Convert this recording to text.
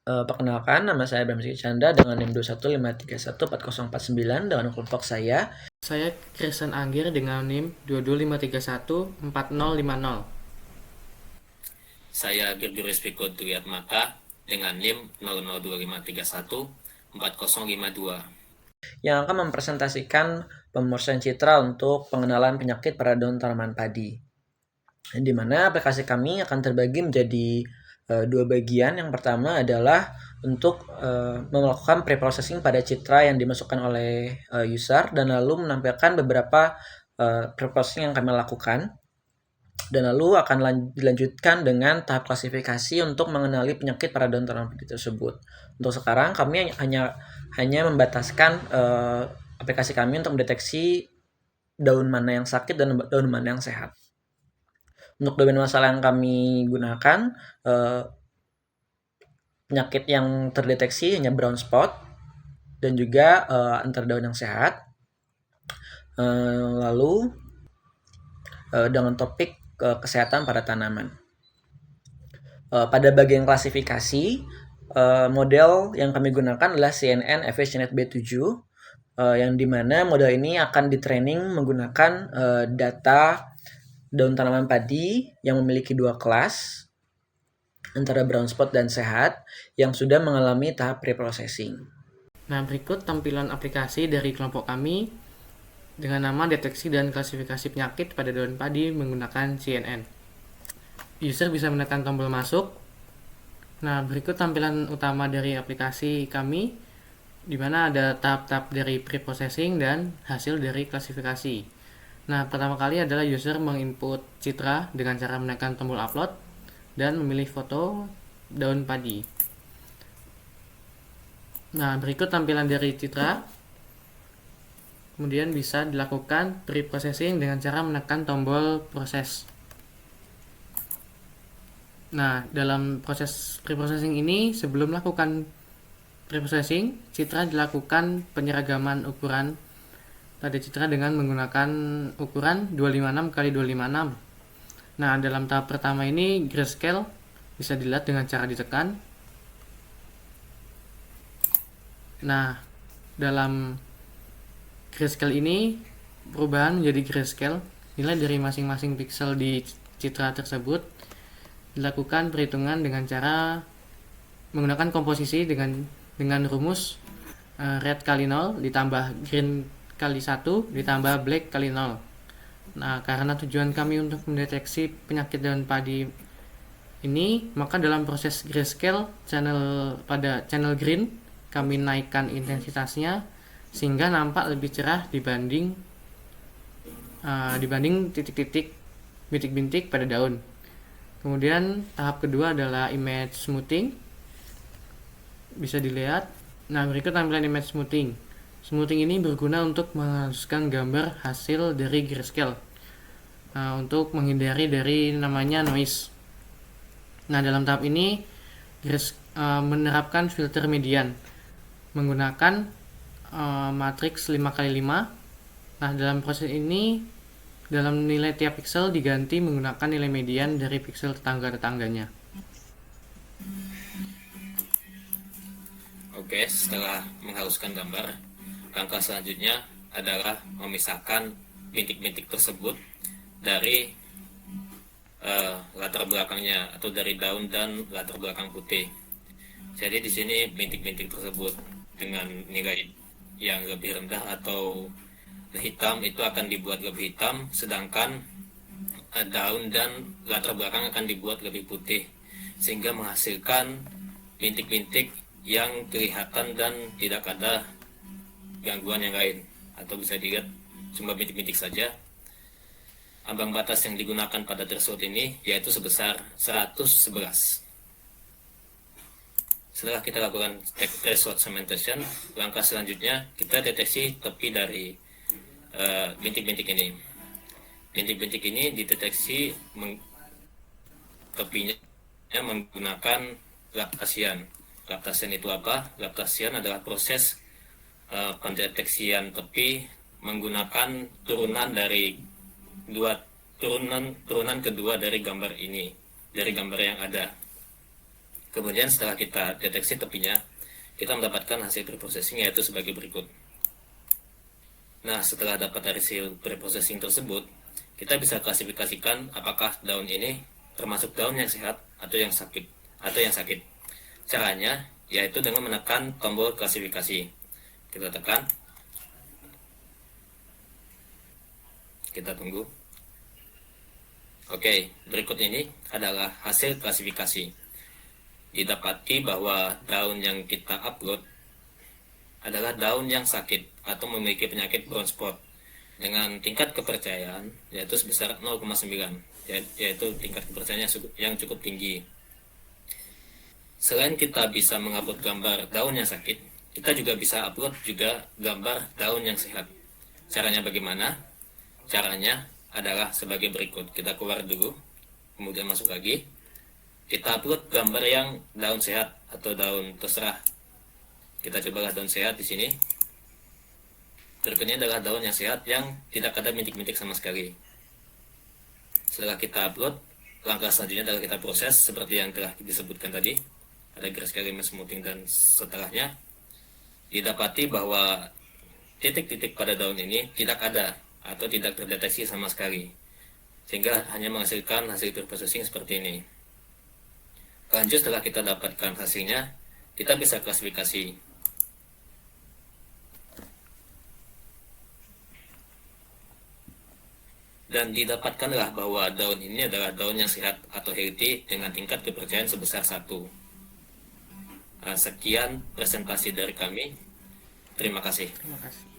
Perkenalkan, nama saya Bram Chandra dengan NIM 215314049 dengan kelompok saya. Saya Kristen Anggir dengan NIM 225314050. Saya Girgiris Piko Duyatmaka dengan NIM 0025314052 yang akan mempresentasikan pemrosesan citra untuk pengenalan penyakit pada daun tanaman padi. Di mana aplikasi kami akan terbagi menjadi dua bagian. Yang pertama adalah untuk melakukan preprocessing pada citra yang dimasukkan oleh user dan lalu menampilkan beberapa preprocessing yang kami lakukan. Dan lalu akan dilanjutkan dengan tahap klasifikasi untuk mengenali penyakit pada daun tanaman padi tersebut. Untuk sekarang kami hanya membataskan aplikasi kami untuk mendeteksi daun mana yang sakit dan daun mana yang sehat. Untuk domain masalah yang kami gunakan, penyakit yang terdeteksi hanya brown spot dan juga antar daun yang sehat. Lalu dengan topik kesehatan pada tanaman. Pada bagian klasifikasi, model yang kami gunakan adalah CNN FHNet B7, yang dimana model ini akan di-training menggunakan data daun tanaman padi yang memiliki dua kelas, antara brown spot dan sehat, yang sudah mengalami tahap preprocessing. Nah, berikut tampilan aplikasi dari kelompok kami dengan nama deteksi dan klasifikasi penyakit pada daun padi menggunakan CNN. User bisa menekan tombol masuk. Nah, berikut tampilan utama dari aplikasi kami, di mana ada tahap-tahap dari preprocessing dan hasil dari klasifikasi. Nah, pertama kali adalah user menginput citra dengan cara menekan tombol upload dan memilih foto daun padi. Nah, berikut tampilan dari citra. Kemudian bisa dilakukan preprocessing dengan cara menekan tombol proses. Nah, dalam proses preprocessing ini, sebelum melakukan preprocessing, citra dilakukan penyeragaman ukuran pada citra dengan menggunakan ukuran 256x256. Nah, dalam tahap pertama ini grayscale bisa dilihat dengan cara ditekan. Nah, dalam grayscale ini perubahan menjadi grayscale, nilai dari masing-masing pixel di citra tersebut dilakukan perhitungan dengan cara menggunakan komposisi dengan rumus red kali 0 ditambah green kali 1 ditambah black kali 0. Nah, karena tujuan kami untuk mendeteksi penyakit daun padi ini, maka dalam proses grayscale pada channel green kami naikkan intensitasnya sehingga nampak lebih cerah dibanding titik-titik bintik-bintik pada daun. Kemudian tahap kedua adalah image smoothing. Bisa dilihat. Nah, berikut tampilan image smoothing. Smoothing ini berguna untuk menghaluskan gambar hasil dari grayscale untuk menghindari dari namanya noise. Nah, dalam tahap ini menerapkan filter median menggunakan matriks 5x5. Nah, dalam proses ini dalam nilai tiap pixel diganti menggunakan nilai median dari pixel tetangga-tetangganya. Oke, setelah menghaluskan gambar, langkah selanjutnya adalah memisahkan bintik-bintik tersebut dari latar belakangnya atau dari daun dan latar belakang putih. Jadi di sini bintik-bintik tersebut dengan nilai yang lebih rendah atau hitam itu akan dibuat lebih hitam, sedangkan daun dan latar belakang akan dibuat lebih putih, sehingga menghasilkan bintik-bintik yang kelihatan dan tidak ada gangguan yang lain, atau bisa dilihat cuma bintik-bintik saja. Ambang batas yang digunakan pada threshold ini yaitu sebesar 111. Setelah kita lakukan threshold segmentation, langkah selanjutnya kita deteksi tepi dari bintik-bintik ini. Bintik-bintik ini dideteksi tepinya menggunakan laptasian. Laptasian itu apa? Laptasian adalah proses pendeteksian tepi menggunakan turunan kedua dari gambar ini, dari gambar yang ada. Kemudian setelah kita deteksi tepinya, kita mendapatkan hasil preprocessing yaitu sebagai berikut. Nah, setelah dapat hasil preprocessing tersebut, kita bisa klasifikasikan apakah daun ini termasuk daun yang sehat atau yang sakit. Caranya yaitu dengan menekan tombol klasifikasi. Kita tekan. Kita tunggu. Oke, berikut ini adalah hasil klasifikasi. Didapati bahwa daun yang kita upload adalah daun yang sakit atau memiliki penyakit brown spot dengan tingkat kepercayaan yaitu sebesar 0,9, yaitu tingkat kepercayaan yang cukup tinggi. Selain kita bisa mengupload gambar daun yang sakit, kita juga bisa upload juga gambar daun yang sehat. Caranya bagaimana? Caranya adalah sebagai berikut. Kita keluar dulu, kemudian masuk lagi. Kita upload gambar yang daun sehat atau daun terserah. Kita cobalah daun sehat di sini. Berikutnya adalah daun yang sehat yang tidak ada bintik-bintik sama sekali. Setelah kita upload, langkah selanjutnya adalah kita proses seperti yang telah disebutkan tadi. Ada grayscale image smoothing dan setelahnya. Didapati bahwa titik-titik pada daun ini tidak ada atau tidak terdeteksi sama sekali, sehingga hanya menghasilkan hasil preprocessing seperti ini. Lanjut, setelah kita dapatkan hasilnya, kita bisa klasifikasi. Dan didapatkanlah bahwa daun ini adalah daun yang sehat atau healthy dengan tingkat kepercayaan sebesar 1. Sekian presentasi dari kami. Terima kasih. Terima kasih.